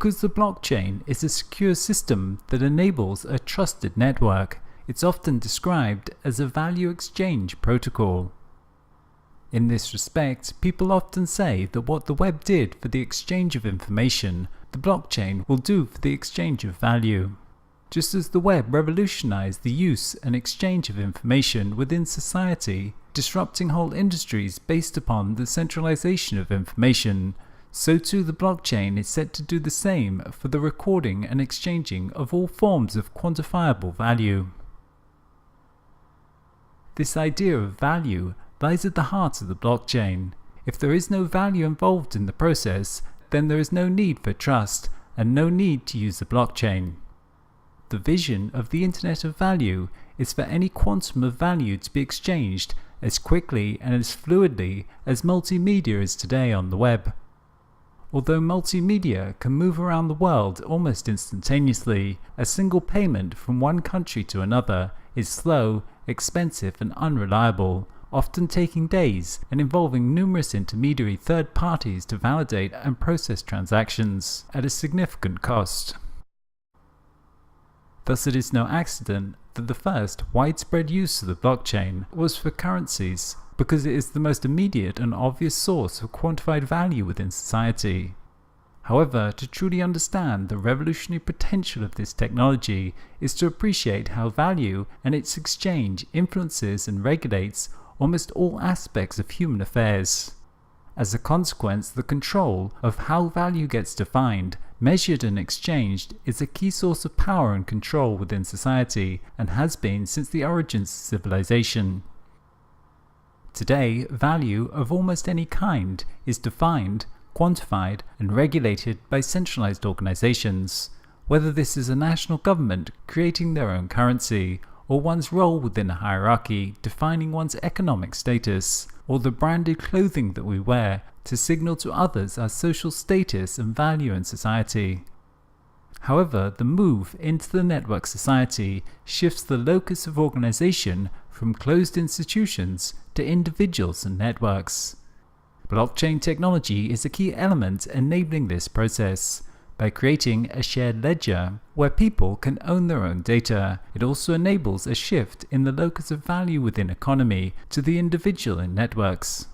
Because the blockchain is a secure system that enables a trusted network, it's often described as a value exchange protocol. In this respect, people often say that what the web did for the exchange of information, the blockchain will do for the exchange of value. Just as the web revolutionized the use and exchange of information within society, disrupting whole industries based upon the centralization of information, so too the blockchain is set to do the same for the recording and exchanging of all forms of quantifiable value. This idea of value lies at the heart of the blockchain. If there is no value involved in the process, then there is no need for trust and no need to use the blockchain. The vision of the Internet of Value is for any quantum of value to be exchanged as quickly and as fluidly as multimedia is today on the web. Although multimedia can move around the world almost instantaneously, a single payment from one country to another is slow, expensive and unreliable, often taking days and involving numerous intermediary third parties to validate and process transactions at a significant cost. Thus it is no accident that the first widespread use of the blockchain was for currencies, because it is the most immediate and obvious source of quantified value within society. However, to truly understand the revolutionary potential of this technology is to appreciate how value and its exchange influences and regulates almost all aspects of human affairs. As a consequence, the control of how value gets defined, measured and exchanged is a key source of power and control within society and has been since the origins of civilization. Today, value of almost any kind is defined, quantified and regulated by centralized organizations, whether this is a national government creating their own currency, or one's role within a hierarchy defining one's economic status, or the branded clothing that we wear to signal to others our social status and value in society. However, the move into the network society shifts the locus of organization from closed institutions to individuals and networks. Blockchain technology is a key element enabling this process. By creating a shared ledger where people can own their own data, it also enables a shift in the locus of value within economy to the individual in networks.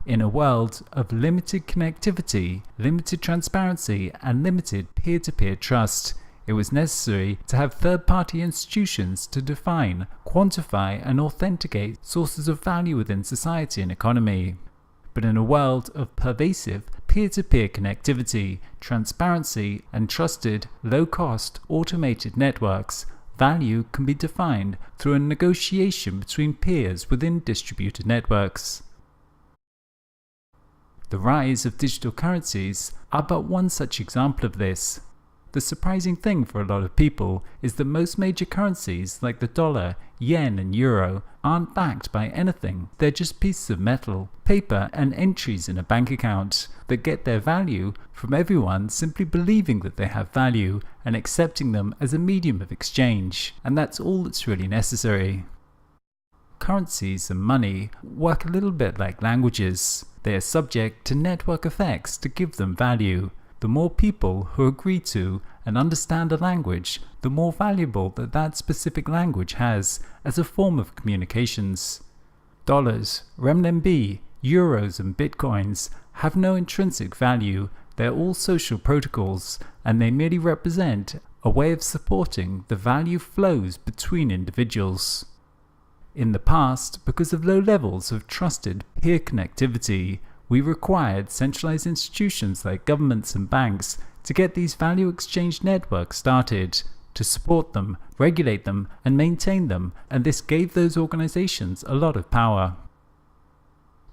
In a world of limited connectivity, limited transparency, and limited peer-to-peer trust, it was necessary to have third-party institutions to define, quantify, and authenticate sources of value within society and economy. But in a world of pervasive peer-to-peer connectivity, transparency, and trusted, low-cost, automated networks, value can be defined through a negotiation between peers within distributed networks. The rise of digital currencies are but one such example of this. The surprising thing for a lot of people is that most major currencies like the dollar, yen and euro aren't backed by anything. They're just pieces of metal, paper and entries in a bank account that get their value from everyone simply believing that they have value and accepting them as a medium of exchange. And that's all that's really necessary. Currencies and money work a little bit like languages. They are subject to network effects to give them value. The more people who agree to and understand a language, the more valuable that specific language has as a form of communications. Dollars, renminbi, euros and bitcoins have no intrinsic value. They're all social protocols, and they merely represent a way of supporting the value flows between individuals. In the past, because of low levels of trusted peer connectivity, we required centralized institutions like governments and banks to get these value exchange networks started, to support them, regulate them, and maintain them, and this gave those organizations a lot of power.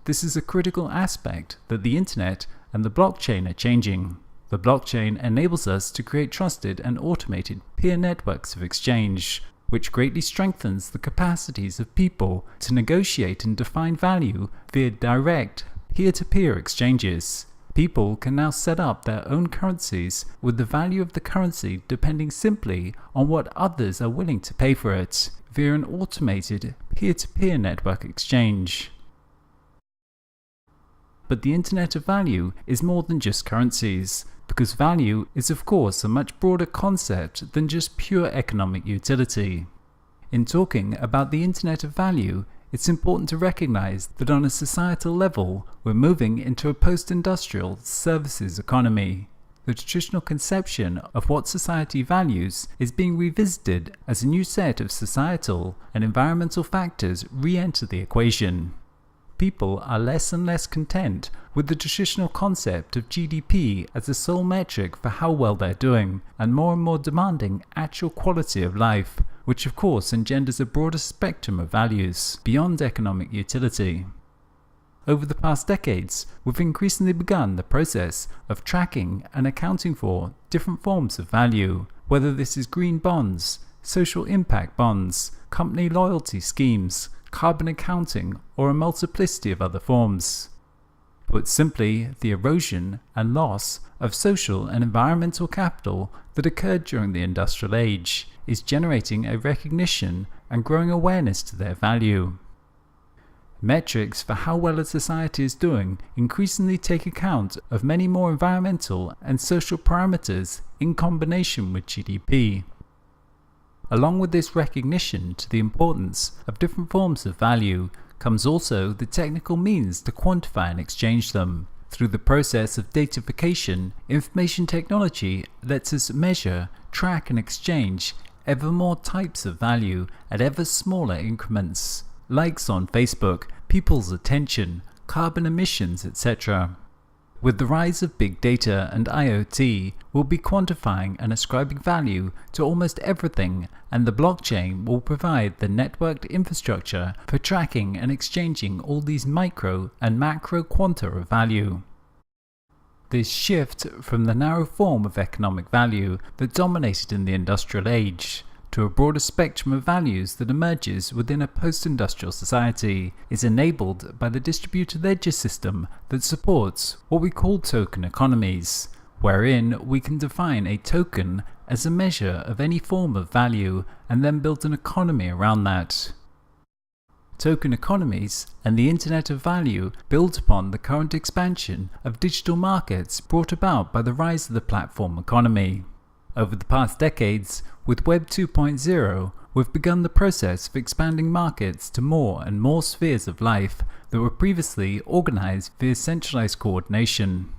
This is a critical aspect that the internet and the blockchain are changing. The blockchain enables us to create trusted and automated peer networks of exchange, which greatly strengthens the capacities of people to negotiate and define value via direct peer-to-peer exchanges. People can now set up their own currencies with the value of the currency depending simply on what others are willing to pay for it via an automated peer-to-peer network exchange. But the Internet of Value is more than just currencies, because value is of course a much broader concept than just pure economic utility. In talking about the Internet of Value, it's important to recognize that on a societal level, we're moving into a post-industrial services economy. The traditional conception of what society values is being revisited as a new set of societal and environmental factors re-enter the equation. People are less and less content with the traditional concept of GDP as the sole metric for how well they're doing, and more demanding actual quality of life, which of course engenders a broader spectrum of values beyond economic utility. Over the past decades, we've increasingly begun the process of tracking and accounting for different forms of value, whether this is green bonds, social impact bonds, company loyalty schemes, carbon accounting, or a multiplicity of other forms. Put simply, the erosion and loss of social and environmental capital that occurred during the industrial age is generating a recognition and growing awareness to their value. Metrics for how well a society is doing increasingly take account of many more environmental and social parameters in combination with GDP. Along with this recognition to the importance of different forms of value comes also the technical means to quantify and exchange them. Through the process of datafication, information technology lets us measure, track and exchange ever more types of value at ever smaller increments. Likes on Facebook, people's attention, carbon emissions, etc. With the rise of big data and IoT, we'll be quantifying and ascribing value to almost everything, and the blockchain will provide the networked infrastructure for tracking and exchanging all these micro and macro quanta of value. This shift from the narrow form of economic value that dominated in the industrial age to a broader spectrum of values that emerges within a post-industrial society is enabled by the distributed ledger system that supports what we call token economies, wherein we can define a token as a measure of any form of value and then build an economy around that. Token economies and the Internet of Value build upon the current expansion of digital markets brought about by the rise of the platform economy. Over the past decades, with Web 2.0, we've begun the process of expanding markets to more and more spheres of life that were previously organized via centralized coordination.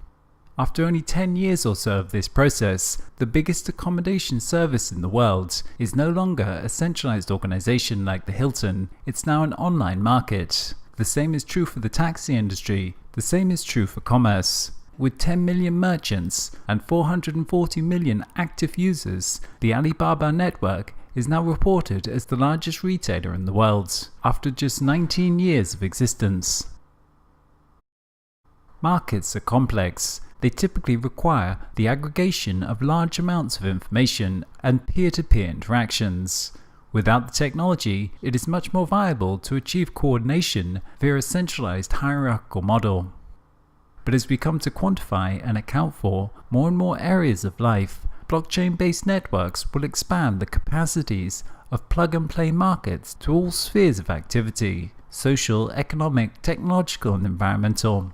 After only 10 years or so of this process, the biggest accommodation service in the world is no longer a centralized organization like the Hilton, it's now an online market. The same is true for the taxi industry, the same is true for commerce. With 10 million merchants and 440 million active users, the Alibaba network is now reported as the largest retailer in the world, after just 19 years of existence. Markets are complex. They typically require the aggregation of large amounts of information and peer-to-peer interactions. Without the technology, it is much more viable to achieve coordination via a centralized hierarchical model. But as we come to quantify and account for more and more areas of life, blockchain-based networks will expand the capacities of plug-and-play markets to all spheres of activity: social, economic, technological, and environmental.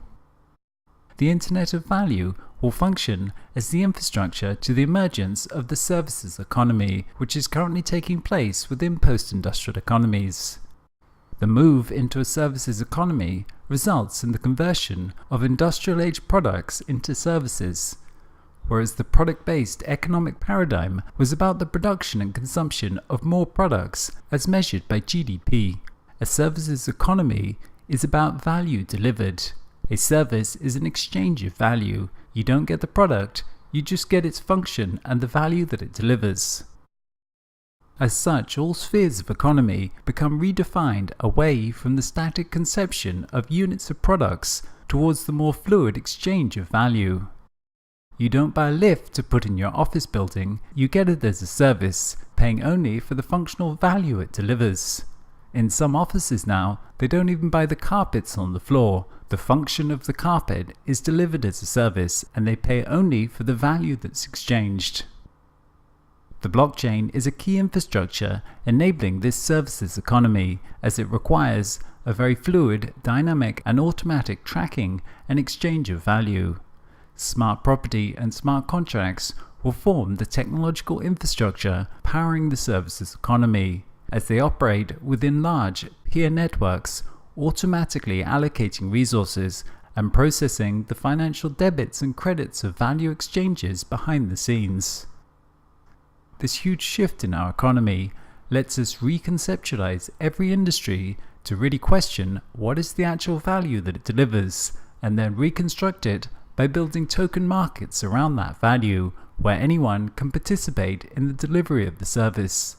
The Internet of Value will function as the infrastructure to the emergence of the services economy, which is currently taking place within post-industrial economies. The move into a services economy results in the conversion of industrial age products into services, whereas the product-based economic paradigm was about the production and consumption of more products as measured by GDP. A services economy is about value delivered. A service is an exchange of value. You don't get the product, you just get its function and the value that it delivers. As such, all spheres of economy become redefined away from the static conception of units of products towards the more fluid exchange of value. You don't buy a lift to put in your office building, you get it as a service, paying only for the functional value it delivers. In some offices now, they don't even buy the carpets on the floor. The function of the carpet is delivered as a service, and they pay only for the value that's exchanged. The blockchain is a key infrastructure enabling this services economy, as it requires a very fluid, dynamic and automatic tracking and exchange of value. Smart property and smart contracts will form the technological infrastructure powering the services economy, as they operate within large peer networks, automatically allocating resources and processing the financial debits and credits of value exchanges behind the scenes. This huge shift in our economy lets us reconceptualize every industry to really question what is the actual value that it delivers, and then reconstruct it by building token markets around that value, where anyone can participate in the delivery of the service.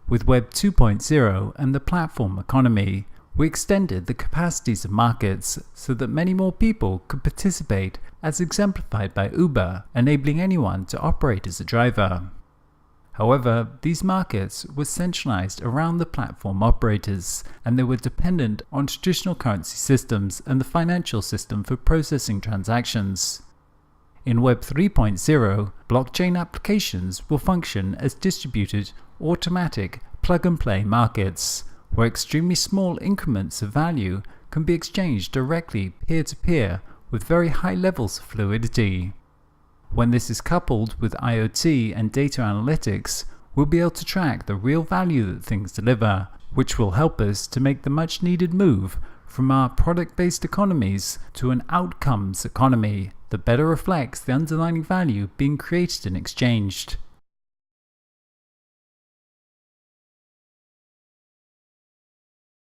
With Web 2.0 and the platform economy, we extended the capacities of markets so that many more people could participate, as exemplified by Uber, enabling anyone to operate as a driver. However, these markets were centralized around the platform operators, and they were dependent on traditional currency systems and the financial system for processing transactions. In Web 3.0, blockchain applications will function as distributed, automatic, plug-and-play markets, where extremely small increments of value can be exchanged directly peer-to-peer with very high levels of fluidity. When this is coupled with IoT and data analytics, we'll be able to track the real value that things deliver, which will help us to make the much needed move from our product-based economies to an outcomes economy that better reflects the underlying value being created and exchanged.